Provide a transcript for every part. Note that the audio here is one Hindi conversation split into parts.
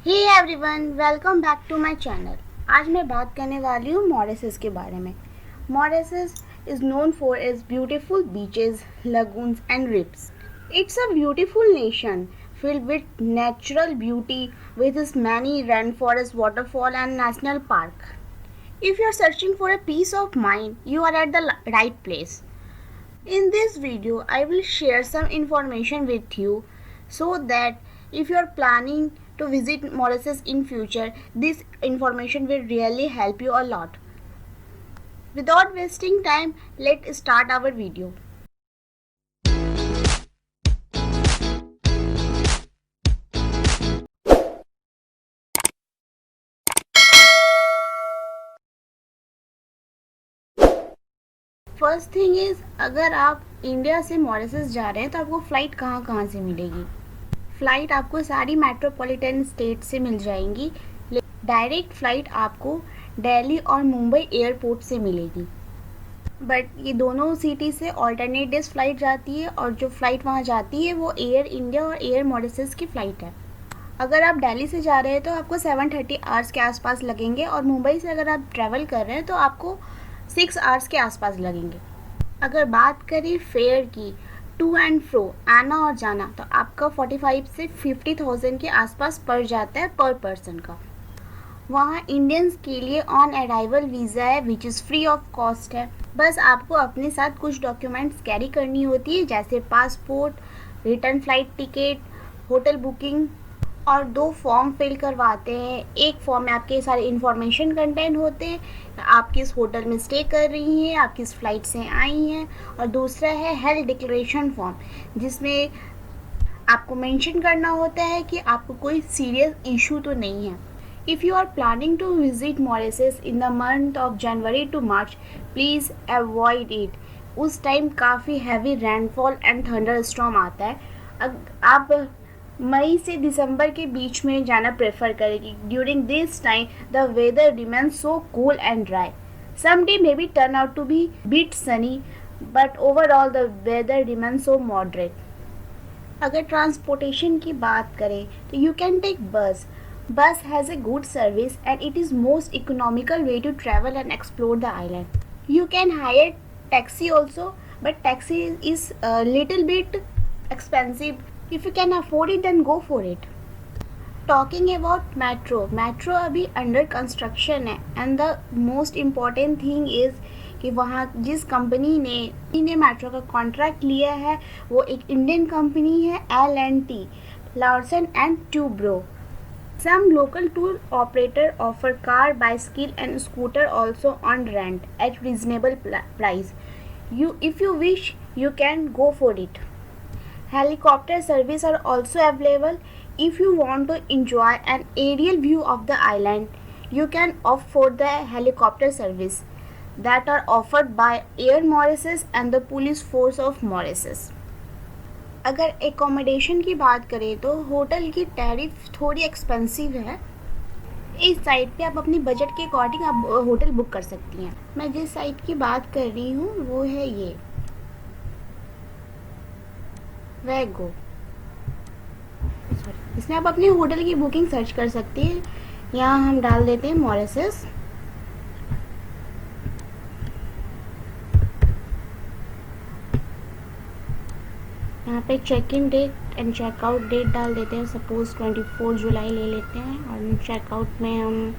Hey everyone, welcome back to my channel. आज मैं बात करने वाली हूँ मॉरिशस के बारे में। Mauritius is known for its beautiful beaches, lagoons and reefs. It's a beautiful nation filled with natural beauty with its many rainforests, waterfall and national park. If you are searching for a peace of mind, you are at the right place. In this video, I will share some information with you so that if you are planning to visit Mauritius in future, this information will really help you a lot. Without wasting time, let's start our video. First thing is, अगर आप इंडिया से मॉरिशस जा रहे हैं तो आपको फ़्लाइट कहाँ कहाँ से मिलेगी। फ़्लाइट आपको सारी मेट्रोपॉलिटन स्टेट से मिल जाएंगी। डायरेक्ट फ़्लाइट आपको दिल्ली और मुंबई एयरपोर्ट से मिलेगी, बट ये दोनों सिटी से ऑल्टरनेट डेज फ़्लाइट जाती है और जो फ़्लाइट वहाँ जाती है वो एयर इंडिया और एयर मॉरिशस की फ़्लाइट है। अगर आप दिल्ली से जा रहे हैं तो आपको 730 आवर्स के आसपास लगेंगे और मुंबई से अगर आप ट्रैवल कर रहे हैं तो आपको 6 आवर्स के आसपास लगेंगे। अगर बात करें फेयर की, टू एंड फ्रो आना और जाना, तो आपका 45 से 50,000 के आसपास पड़ जाता है पर पर्सन का। वहाँ इंडियंस के लिए ऑन अराइवल वीज़ा है which is free of cost है। बस आपको अपने साथ कुछ डॉक्यूमेंट्स कैरी करनी होती है, जैसे passport, return flight ticket, hotel booking और 2 फॉर्म फिल करवाते हैं। एक फॉर्म में आपके सारे इन्फॉर्मेशन कंटेंट होते हैं, आप किस होटल में स्टे कर रही हैं, आप किस फ़्लाइट से आई हैं, और दूसरा है हेल्थ डिक्लेरेशन फॉर्म, जिसमें आपको मेंशन करना होता है कि आपको कोई सीरियस इशू तो नहीं है। If you are planning to visit Mauritius in the month of January to March, please avoid it. उस टाइम काफ़ी heavy rainfall and thunder storm आता है। आप मई से दिसंबर के बीच में जाना प्रेफर करेगी। During this time the weather remains so cool and dry. Some day may be turn out to be bit sunny, but overall the weather remains so moderate. अगर ट्रांसपोर्टेशन की बात करें तो you can take bus. Bus has a good service and it is most economical way to travel and explore the island. You can hire taxi also, but taxi is a little bit expensive. If you can afford it, then go for it. Talking about metro अभी अंडर कंस्ट्रक्शन है, and the most important thing is कि वहाँ जिस कंपनी ने मेट्रो का कॉन्ट्रैक्ट लिया है वो एक इंडियन कंपनी है, L&T, Larsen and Toubro. Some local tour operator offer car, bicycle and scooter also on rent at reasonable price. If you wish, you can go for it. Helicopter service are also available. If you want to enjoy an aerial view of the island, you can opt for the helicopter service that are offered by Air Mauritius and the Police Force of Mauritius. अगर एकोमोडेशन की बात करें तो होटल की टैरिफ थोड़ी एक्सपेंसिव है। इस साइट पे आप अपनी बजट के अकॉर्डिंग आप होटल बुक कर सकती हैं। मैं जिस साइट की बात कर रही हूँ वो है ये वैगो। इसमें आप अपने होटल की बुकिंग सर्च कर सकती हैं। यहाँ हम डाल देते हैं मॉरिशस। यहाँ पे check in date and checkout date डाल देते हैं। सपोज 24 जुलाई ले लेते हैं और चेकआउट में हम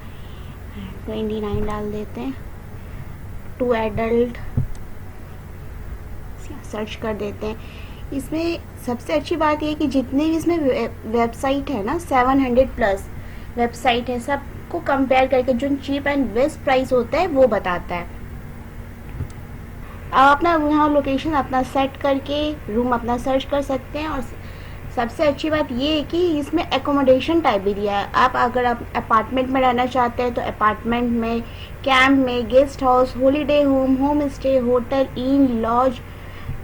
29 डाल देते हैं। 2 एडल्ट सर्च कर देते हैं। इसमें सबसे अच्छी बात यह है कि जितने भी इसमें वेबसाइट है ना, 700 प्लस वेबसाइट है, सबको कंपेयर करके जो चीप एंड बेस्ट प्राइस होता है वो बताता है। आप अपना वहाँ लोकेशन अपना सेट करके रूम अपना सर्च कर सकते हैं। और सबसे अच्छी बात ये है कि इसमें एकोमोडेशन टाइप भी दिया है। आप अगर आप अपार्टमेंट में रहना चाहते हैं तो अपार्टमेंट में, कैंप में, guest house, holiday home, home stay, hotel, inn, lodge,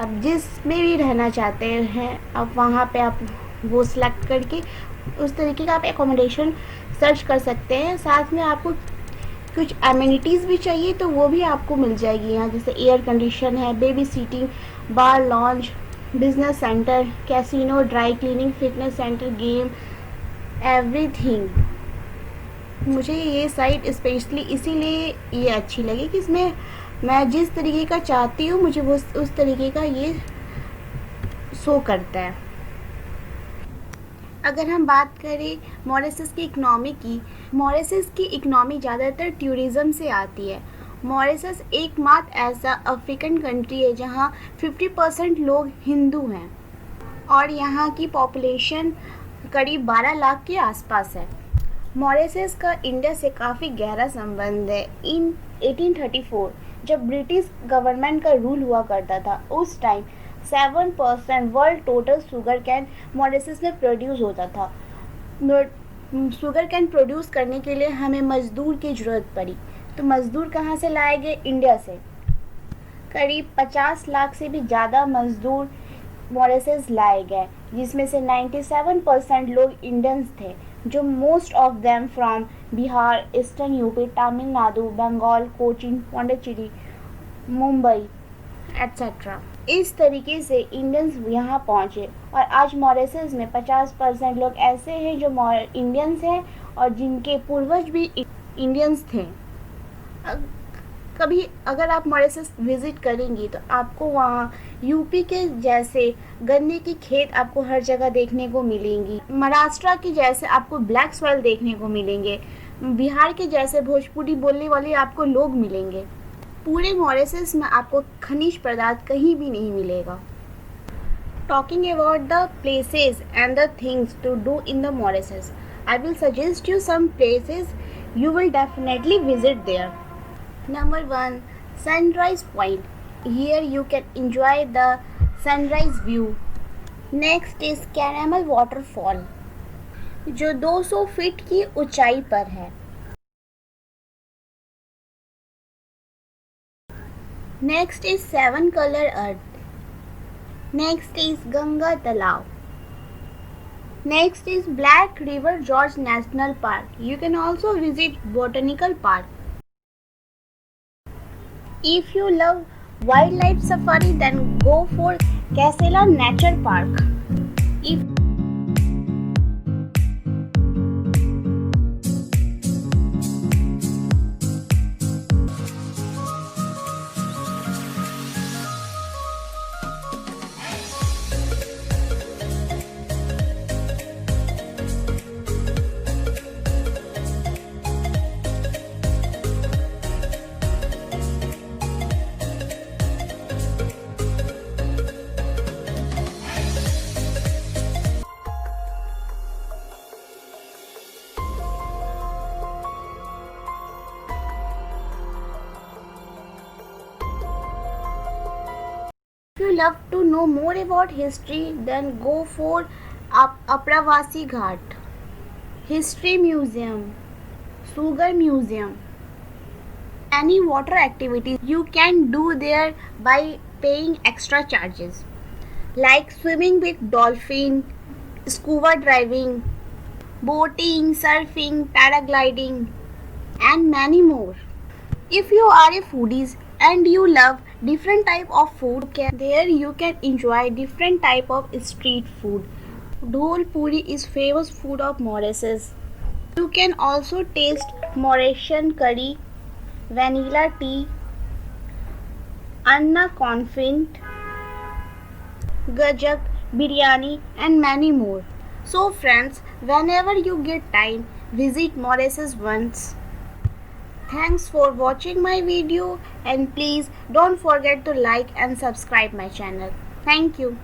आप जिस में भी रहना चाहते हैं आप वहाँ पे आप वो सिलेक्ट करके उस तरीके का आप एकोमोडेशन सर्च कर सकते हैं। साथ में आपको कुछ एमिनिटीज़ भी चाहिए तो वो भी आपको मिल जाएगी यहाँ, जैसे एयर कंडीशन है, baby seating, bar, lounge, business centre, casino, dry cleaning, fitness centre, game, everything. मुझे ये साइट स्पेशली इसीलिए ये अच्छी लगी कि इसमें मैं जिस तरीके का चाहती हूँ मुझे वो उस तरीके का ये शो करता है। अगर हम बात करें मॉरिशस की इकनॉमी की, मॉरिशस की इकनॉमी ज़्यादातर टूरिज़्म से आती है। मॉरिशस एकमात्र ऐसा अफ्रीकन कंट्री है जहाँ 50% लोग हिंदू हैं और यहाँ की पॉपुलेशन करीब 12 लाख के आसपास है। मॉरिशस का इंडिया से काफ़ी गहरा संबंध है। इन 1834 जब ब्रिटिश गवर्नमेंट का रूल हुआ करता था, उस time 7% world total sugar cane Mauritius में प्रोड्यूस होता था। शुगर कैन प्रोड्यूस करने के लिए हमें मज़दूर की ज़रूरत पड़ी, तो मज़दूर कहाँ से लाए गए? इंडिया से। करीब 50 लाख से भी ज़्यादा मज़दूर मॉरिशस लाए गए, जिसमें से 97% लोग इंडियंस थे, जो most of them from Bihar, eastern UP, Tamil Nadu, Bengal, Cochin, Pondicherry, Mumbai etcetera. इस तरीके से इंडियंस यहाँ पहुँचे और आज मॉरिशस में 50% लोग ऐसे हैं जो इंडियंस हैं और जिनके पूर्वज भी इंडियंस थे। कभी अगर आप मॉरिशस विज़िट करेंगी तो आपको वहाँ यूपी के जैसे गन्ने की खेत आपको हर जगह देखने को मिलेंगी, महाराष्ट्र के जैसे आपको ब्लैक सॉइल देखने को मिलेंगे, बिहार के जैसे भोजपुरी बोलने वाले आपको लोग मिलेंगे। पूरे मॉरिशस में आपको खनिज पदार्थ कहीं भी नहीं मिलेगा। Talking about the places and the things to do in the Mauritius, I will suggest you some places you will definitely visit there. Number 1, Sunrise Point. Here you can enjoy the sunrise view. Next is Caramel Waterfall, जो 200 फीट की ऊंचाई पर है। Next is Seven Color Earth. Next is Ganga Talab. Next is Black River Gorge National Park. You can also visit Botanical Park. If you love wildlife safari, then go for Casella Nature Park. If you love to know more about history, then go for Apravasi Ghat, History Museum, Sugar Museum. Any water activities you can do there by paying extra charges, like swimming with dolphin, scuba diving, boating, surfing, paragliding, and many more. If you are a foodie and you love different type of food, there you can enjoy different type of street food. Dhol puri is famous food of Mauritius. You can also taste Mauritian curry, vanilla tea, anna confit, gajak, biryani, and many more. So friends, whenever you get time, visit Mauritius once. Thanks for watching my video and please don't forget to like and subscribe my channel. Thank you.